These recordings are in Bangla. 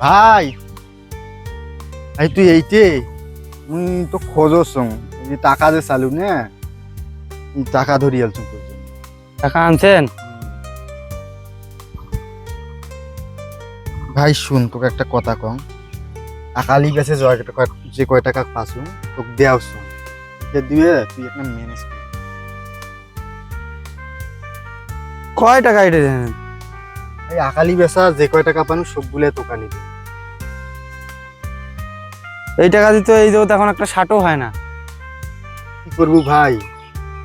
ভাই ভাই তুই এইটে মুই তো খোঁজস টাকা যে চালু না টাকা ধরি আলছুম তোর জন্য। টাকা আনছেন? ভাই শুন তোকে একটা কথা কম, আকালি গেছে যে কয় টাকা পাসু তোকে দেওয়া শুন দিয়ে তুই একটা ম্যানেজ কর। কয় টাকা এটা দেন? এই আকালি বেচা যে কয় টাকা পানু সবগুলো তোকে নিবে। এই টাকা দিতে এই জগৎ এখন একটা শার্টও হয় না। কি করবো ভাই,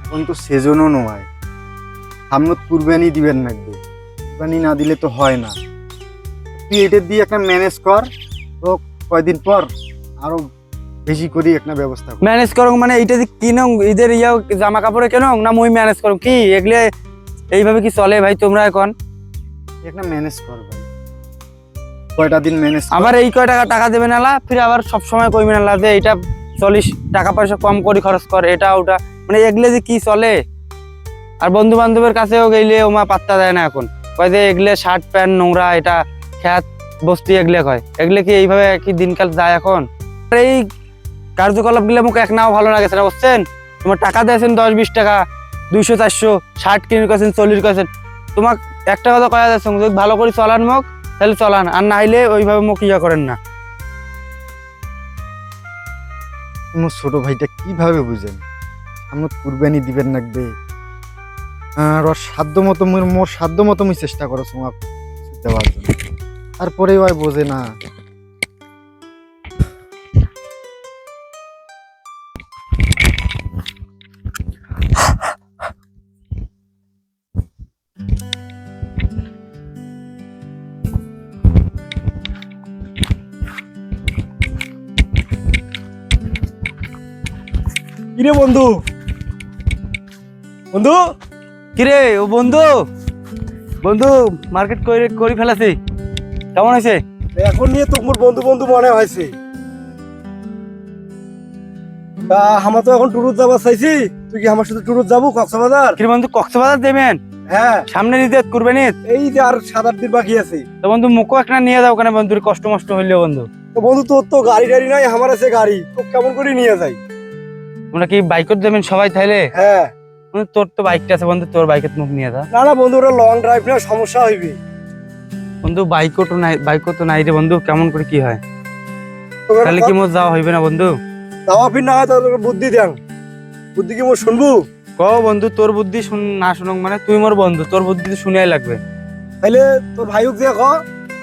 এখন তো সেজনও নয়, সামনে কুরবানি দিবেন লাগবে, কুরবানি না দিলে তো হয় না। তুই এটা দিয়ে একটা ম্যানেজ কর, তো কয়দিন পর আরো বেশি করে একটা ব্যবস্থা কর। ম্যানেজ করো মানে এইটা যে কিনো ঈদের জামা কাপড়ে কেন না মুই ম্যানেজ করো কি এগুলো এইভাবে কি চলে ভাই তোমরা এখন? একটা ম্যানেজ কর ভাই, কয়টা দিন ম্যানেজ আবার এই কয় টাকা দেবে না ফির আবার সব সময় কইবে না যে এইটা চলিস টাকা পয়সা কম করে খরচ কর এটা ওটা, মানে এগুলো যে কি চলে। আর বন্ধু বান্ধবের কাছেও গেলে ওমা পাত্তা দেয় না এখন, কয় যে এগুলো শার্ট প্যান্ট নোংরা, এটা খ্যাত বস্তি এগুলো কয়। এগুলো কি এইভাবে কি দিনকাল যায় এখন? এই কার্যকলাপ গুলো মুখ এক নাও ভালো লাগেছে না বুঝছেন? তোমার টাকা দিয়েছেন 10-20 টাকা 200-400 শার্ট কিনে গেছেন 40 গেছেন, তোমাক একটা কথা কয়া যাচ্ছে যদি ভালো করে চলান মুখ তাহলে চলান, আর না হইলে ওইভাবে মুখ ইয়া করেন না। মোর ছোট ভাইটা কিভাবে বুঝেন আমরা কুরবানি দিবেন লাগবে, আর ওর সাধ্য মতো মোর সাধ্য মতো আমি চেষ্টা করো তোমার দেওয়ার জন্য, তারপরে ওই বোঝে না। কিরে বন্ধু, বন্ধু কিরে ও বন্ধু, বন্ধু মার্কেট করে ফেলাছি, কেমন হয়েছে? এখন নিয়ে তো মোর বন্ধু বন্ধু মনে হয়েছে। তা আমার তো এখন ট্যুরত যাবার চাইছি, তুই কি আমার সাথে ট্যুরত যাবো কক্সবাজার? কি বন্ধু কক্সবাজার দেবেন? হ্যাঁ সামনে নিতে কুরবানি, এই যে আর 7-8 দিন বাকি আছে। তো বন্ধু মুখও একটা নিয়ে যাও কেন বন্ধুর কষ্ট মষ্ট হইলেও বন্ধু। তো বন্ধু তোর তো গাড়ি টাড়ি নাই, আমার আছে গাড়ি, তো কেমন করে নিয়ে যাই? তোমরা কি বাইকত দেবেন সবাই তাইলে? হ্যাঁ বন্ধু তোর তো বাইকটা আছে বন্ধু, তোর বাইকের মুখ নিয়ে যা। না না বন্ধু, ওটা লং ড্রাইভ না, সমস্যা হইবে। বন্ধু বাইকও তো নাই রে বন্ধু, কেমন করে কি হয়? তাহলে কি মোর যাওয়া হইবে না বন্ধু? যাওয়া ফির না হয় তোর বুদ্ধি দেন, বুদ্ধি কি মোর শুনবো? কও বন্ধু, তোর বুদ্ধি না শুনুক মানে? তুই মোর বন্ধু, তোর বুদ্ধি তো শুনেই লাগবে। তাইলে তোর ভাইক দিয়ে ক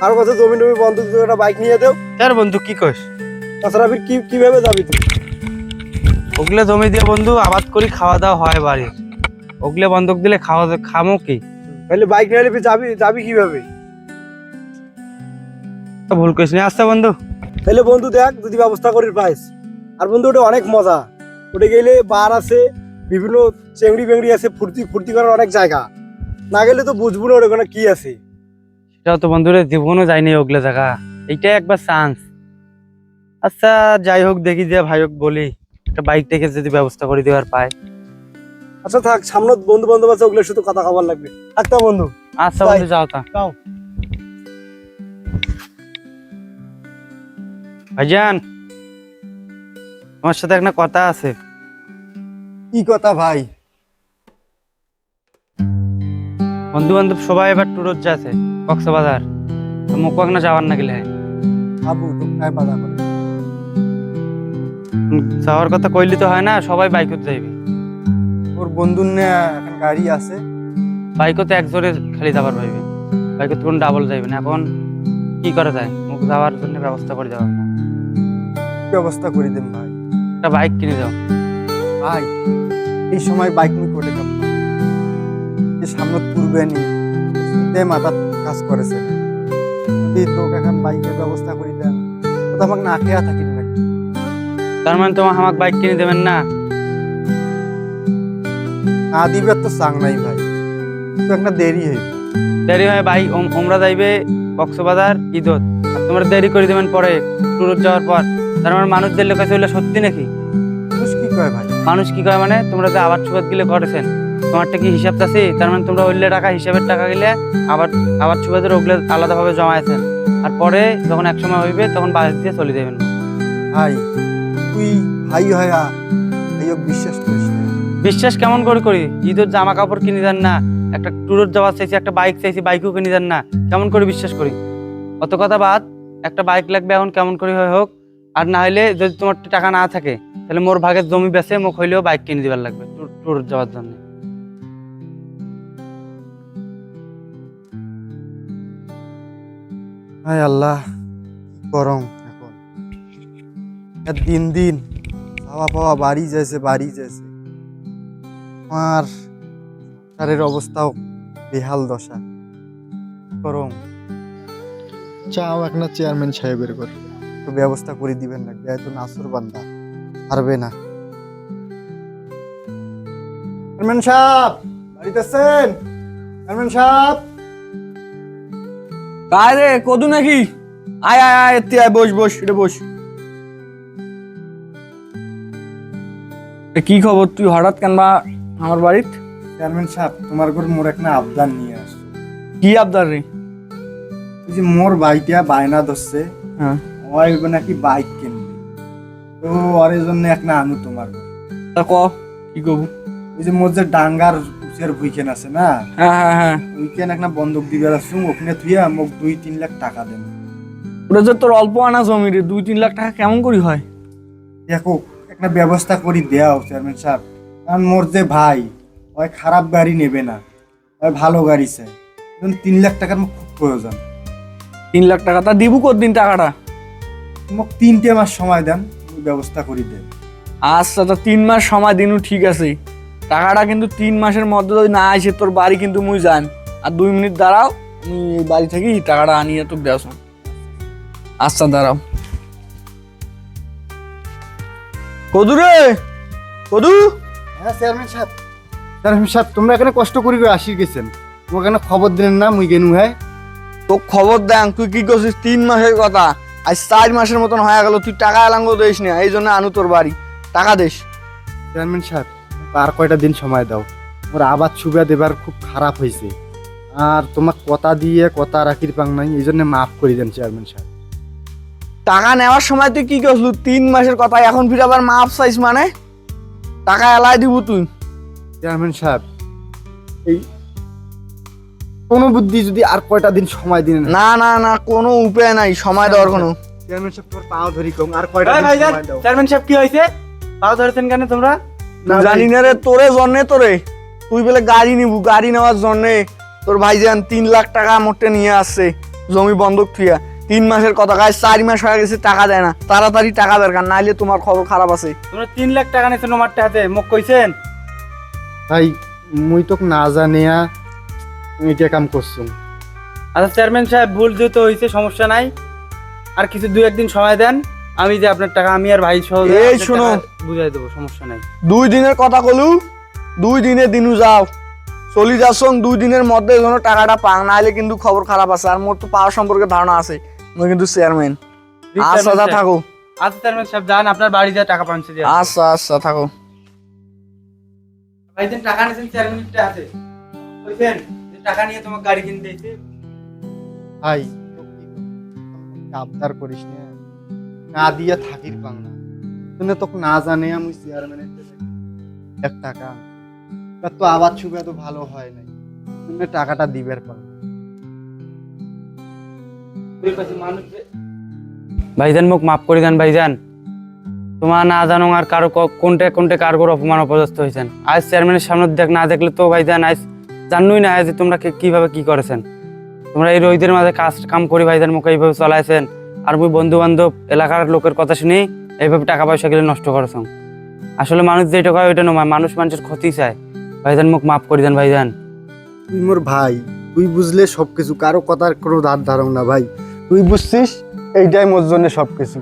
আর কথা জমি টমি বন্ধ, তুই একটা বাইক নিয়ে দেও। তার বন্ধু কি কইস? তাছাড়া ফির কিভাবে যাবি তুই? ওগুলো জমি দিয়ে বন্ধু আবাদ করি খাওয়া দাওয়া হয় বাড়ির, ওগুলো বন্ধক দিলে খামো কি? তাহলে বাইক নিয়ে এলে যাবি কিভাবে? ভুল করিস না, আচ্ছা বন্ধু। তাহলে বন্ধু দেখ যদি ব্যবস্থা করির পাইস। আর বন্ধু ওটা অনেক মজা, ওটা গেলে বার আছে, বিভিন্ন চেংড়ি বেংড়ি আছে, ফুর্তি ফুর্তি করার অনেক জায়গা, না গেলে তো বুঝবো না ওখানে কি আছে। সেটাও তো বন্ধুরে জীবনও যায়নি ওগুলো জায়গা, এইটাই একবার চান্স। আচ্ছা যাই হোক, দেখি যে ভাই হোক বলি একটা বাইক থেকে যদি ব্যবস্থা করে দেওয়ার পায়। আচ্ছা থাক, সামনে বন্ধু বান্ধব আছে, ওগুলোর সাথে কথা খাবার লাগবে। একটা বন্ধু আচ্ছা বন্ধু যাও তা। যাও। ভাইজান আমার সাথে একটা কথা আছে। কি কথা ভাই? বন্ধু বান্ধব সবাই এবার ট্যুরত যাচ্ছে কক্সবাজার, তো মুখ না যাওয়ার না গেলে আবু তো কাই বাধা করে? যাওয়ার কথা কইলি তো হয় না, সবাই বাইকত যাইবে। ওর বন্ধুর না এখন গাড়ি আছে, বাইকতে একজোরে খালি যাবার পাইবে, বাইকত কোন ডাবল যাইবে না। এখন কি করা যায়, মুখ যাওয়ার জন্য ব্যবস্থা করে দেওয়া, ব্যবস্থা করে দেন ভাই। একটা বাইক কিনে দাও। ভাই এই সময় বাইক নিয়ে কোটে কাপ যে সামনে কুরবানি চিন্তায় মাথা কাজ করেছে, যদি তোকে এখন বাইকের ব্যবস্থা করে দেন তো তো আমাকে না খেয়া থাকি না। তার মানে তোমার আমাকে বাইক কিনে দেবেন না? না দিবে তো চাং নাই ভাই, তো একটা দেরি হইবে। দেরি হয় ভাই, ওমরা যাইবে কক্সবাজার ঈদত, আর তোমরা দেরি করে দেবেন পরে ট্যুরত যাওয়ার পর। তার মানে মানুষদের লোক চলে সত্যি নাকি? মানুষ কি কয় ভাই? মানুষ কি কয় মানে তোমরা যে আবাদ সুবাদ গিলে করেছেন তোমারটা কি হিসাব আছে? তার মানে তোমরা ওইলে টাকা হিসাবের টাকা গেলে আবার আবার সুবাদের ওগুলো আলাদাভাবে জমাইছেন, আর পরে যখন এক সময় হইবে তখন বাস দিয়ে চলে যাবেন। ভাই তুই ভাই হয়া ভাইক বিশ্বাস করিস না। বিশ্বাস কেমন করে করি? ঈদের জামা কাপড় কিনে দেন না, একটা ট্যুরের যাওয়া চাইছি, একটা বাইক চাইছি, বাইকও কিনে দেন না, কেমন করে বিশ্বাস করি? অত কথা বাদ, একটা বাইক লাগবে এখন কেমন করে হয় হোক, আর না হলে যদি তোমার টাকা না থাকে তাহলে মোর ভাগের জমি বেচে মুখ হইলেও বাইক কিনে দিবার লাগবে ট্যুর যাওয়ার জন্য। হায় আল্লাহ, কি করম এখন। দিন দিন খাওয়া পাওয়া বাড়ি যাইছে। আমার সংসারের অবস্থাও বেহাল দশা, করম। চাও এক না চেয়ারম্যান সাহেবের ঘর তো ব্যবস্থা করে দিবেন না, এত নাসুর বান্দা পারবে না। চেয়ারম্যান সাহেব বাড়িতে আছেন? চেয়ারম্যান সাহেব কায় রে কদু নাকি? আয় আয় আয় এতে আয়, বস এটা বস। কি খবর? তুই হঠাৎ কেন বা আমার বাড়িতে? চেয়ারম্যান সাহেব তোমার ঘর মোর একটা আবদার নিয়ে আসছো। কি আবদার রে? ওই যে মোর বাইটা বায়না ধরছে, হ্যাঁ ওই নাকি বাইক কিনবে, তো ওর জন্য এক না আনু তোমার ঘর। তা ক কি কব? ওই যে মোর যে ডাঙ্গার উচের উইকেন আছে না, হ্যাঁ উইকেন এক না বন্ধক দিবার আসছো, ওখানে থুইয়া মোক 2-3 লাখ টাকা দেন। ওটা যে তোর অল্প আনা জমি রে, 2-3 লাখ টাকা কেমন করি হয়? দেখো একটা ব্যবস্থা করি দেও চেয়ারম্যান সাহেব, কারণ মোর যে ভাই ওই খারাপ গাড়ি নেবে না, ওই ভালো গাড়ি চাই। 3 লাখ টাকার মোক খুব প্রয়োজন। 3 লাখ টাকা তা দিব কতদিন টাকাটা? মোক 3টে মাস সময় দেন, আমি ব্যবস্থা করি দেন। আচ্ছা তা 3 মাস সময় দিনু ঠিক আছে, টাকাটা কিন্তু 3 মাসের মধ্যে যদি না আসে তোর বাড়ি কিন্তু মুই যান, আর 2 মিনিট দাঁড়াও, আমি এই বাড়ি থেকে টাকাটা আনিয়ে তো দেওয়া। আচ্ছা দাঁড়াও। কদু রে কদু। হ্যাঁ চেয়ারম্যান সাহেব তোমরা এখানে কষ্ট করি আসি গেছেন, তোমাকে এখানে খবর দিলেন না, মুই গেনু। হ্যাঁ তো খবর দেন, তুই কি করছিস? 3 মাসের কথা, আজ 4 মাসের মতন হয়ে গেল, তুই টাকা এলাঙ্গ দিস না, এই জন্য আনু তোর বাড়ি টাকা দিস। চেয়ারম্যান সাহেব আর কয়টা দিন সময় দাও, ওর আবাদ সুবিধা দেবার খুব খারাপ হয়েছে, আর তোমার কথা দিয়ে কথা রাখির পাং নাই, এই জন্য মাফ করে দেন চেয়ারম্যান সাহেব। টাকা নেওয়ার সময় তুই কি করছিস? 3 মাসের কথা, এখন ফির আবার মাপ চাইস? মানে টাকা এলাই দিব তুই? চেয়ারম্যান সাহেব এই কোনো বুদ্ধি যদি আর কয়টা দিন সময় দিন। না না না, কোনো উপায় নাই সময় দেওয়ার কোনো। চেয়ারম্যান সাহেব তোমার পাও ধরি কম, আর কয়টা দিন সময় দাও। চেয়ারম্যান সাহেব কি হয়েছে? পাও ধরেছেন কেন তোমরা? জানি না রে, তোরে জন্যে তোরে তুই বলে গাড়ি নিবু, গাড়ি নেওয়ার জন্যে তোর ভাইজান 3 লাখ টাকা মোটে নিয়ে আসছে জমি বন্ধক থুইয়া। 3 মাসের কথা, গায়ে 4 মাস হয়ে গেছে টাকা দেয় না, তাড়াতাড়ি টাকা দরকার, নাইলে তোমার খবর খারাপ আছে। তোমরা 3 লাখ টাকা নিয়েছেন আমার হাতে, মুখ কইছেন? ভাই মুই তো না জানিয়া তুমি এটা কাম করছো। আচ্ছা চেয়ারম্যান সাহেব ভুল যেহেতু হয়েছে সমস্যা নাই, আর কিছু 2-1 দিন সময় দেন, আমি যে আপনার টাকা আমি আর ভাই সহ এই শোনো, বুঝাই দেবো, সমস্যা নাই। 2 দিনের কথা কলু, 2 দিনে দিনু যাও চলি যাচ্ছ, 2 দিনের মধ্যে যেন টাকাটা পাং, নাহলে কিন্তু খবর খারাপ আছে। আর মোর তো পাওয়ার সম্পর্কে ধারণা আছে, মই কিন্তু চেয়ারম্যান। আচ্ছা যা থাকো। আচ্ছা চেয়ারম্যান সাহেব যান, আপনার বাড়ি যা টাকা পানছে। আচ্ছা আচ্ছা থাকো। ভাই দিন টাকা নিয়েছেন চেয়ারম্যানটা আছে, কইছেন যে টাকা নিয়ে তোমার গাড়ি কিনতে দিয়েছে। ভাই আবদার করিস না, না দিয়া থাকির পাং না, তুমি তো না জানে আমি চেয়ারম্যানের 1 টাকা তার তো আবাদ সুবিধা তো ভালো হয় নাই, তুমি টাকাটা দিবার পাং। ভাইজান মুখ মাফ করে দেন ভাইজান, তোমার না জানো আর কারো কোনটা কার করে অপমান অপদস্থ হয়েছেন। আজ চেয়ারম্যানের সামনে না দেখলে তো ভাইজান আজ জানোই না যে তোমরা কিভাবে কি করেছেন। তোমরা এই রোহিতের মাঝে কাম করি ভাইজান মুখে এইভাবে চলাইছেন, আর মুই বন্ধু বান্ধব এলাকার লোকের কথা শুনে এইভাবে টাকা পয়সা গেলে নষ্ট করেছেন। আসলে মানুষ যেটা কয় ওইটা নয়, মানুষ মানুষের ক্ষতি চায়। ভাইজান মুখ মাফ করে দেন ভাইজান। তুই মোর ভাই, তুই বুঝলে সবকিছু, কারো কথার কোনো ধার ধারণ না ভাই, তুই বুঝছিস এইটাই মোর জন্য সবকিছু।